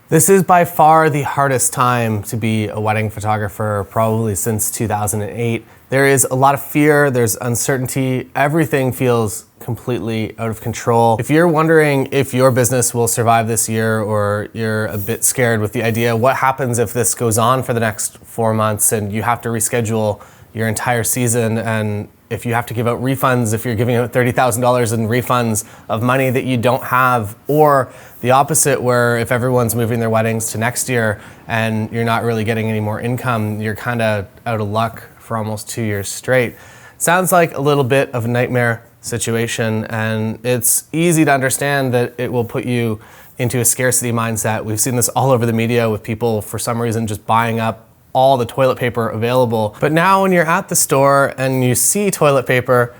This is by far the hardest time to be a wedding photographer, probably since 2008. There is a lot of fear, there's uncertainty, everything feels completely out of control. If you're wondering if your business will survive this year, or you're a bit scared with the idea, what happens if this goes on for the next 4 months and you have to reschedule your entire season, and if you have to give out refunds, if you're giving out $30,000 in refunds of money that you don't have, or the opposite, where if everyone's moving their weddings to next year and you're not really getting any more income, you're kind of out of luck for almost 2 years straight. Sounds like a little bit of a nightmare situation, and it's easy to understand that it will put you into a scarcity mindset. We've seen this all over the media with people, for some reason, just buying up all the toilet paper available. But now when you're at the store and you see toilet paper,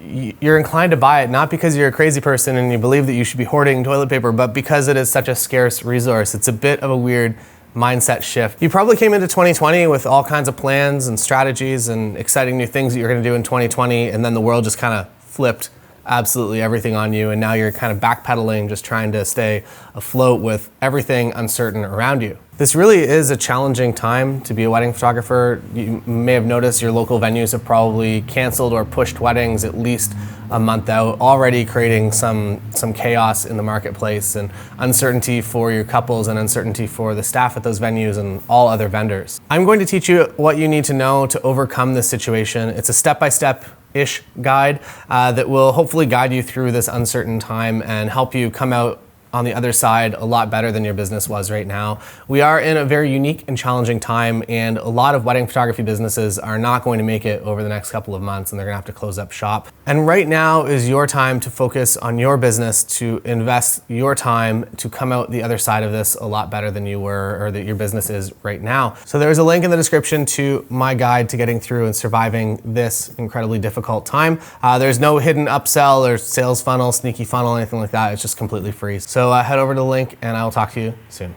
you're inclined to buy it, not because you're a crazy person and you believe that you should be hoarding toilet paper, but because it is such a scarce resource. It's a bit of a weird mindset shift. You probably came into 2020 with all kinds of plans and strategies and exciting new things that you're gonna do in 2020, and then the world just kind of flipped absolutely everything on you, and now you're kind of backpedaling, just trying to stay afloat with everything uncertain around you. This really is a challenging time to be a wedding photographer. You may have noticed your local venues have probably canceled or pushed weddings at least a month out, already creating some chaos in the marketplace and uncertainty for your couples and uncertainty for the staff at those venues and all other vendors. I'm going to teach you what you need to know to overcome this situation. It's a step-by-step-ish guide that will hopefully guide you through this uncertain time and help you come out on the other side a lot better than your business was right now. We are in a very unique and challenging time, and a lot of wedding photography businesses are not going to make it over the next couple of months, and they're gonna have to close up shop. And right now is your time to focus on your business, to invest your time to come out the other side of this a lot better than you were, or that your business is right now. So there's a link in the description to my guide to getting through and surviving this incredibly difficult time. There's no hidden upsell or sales funnel, sneaky funnel, anything like that. It's just completely free. So head over to the link and I will talk to you soon.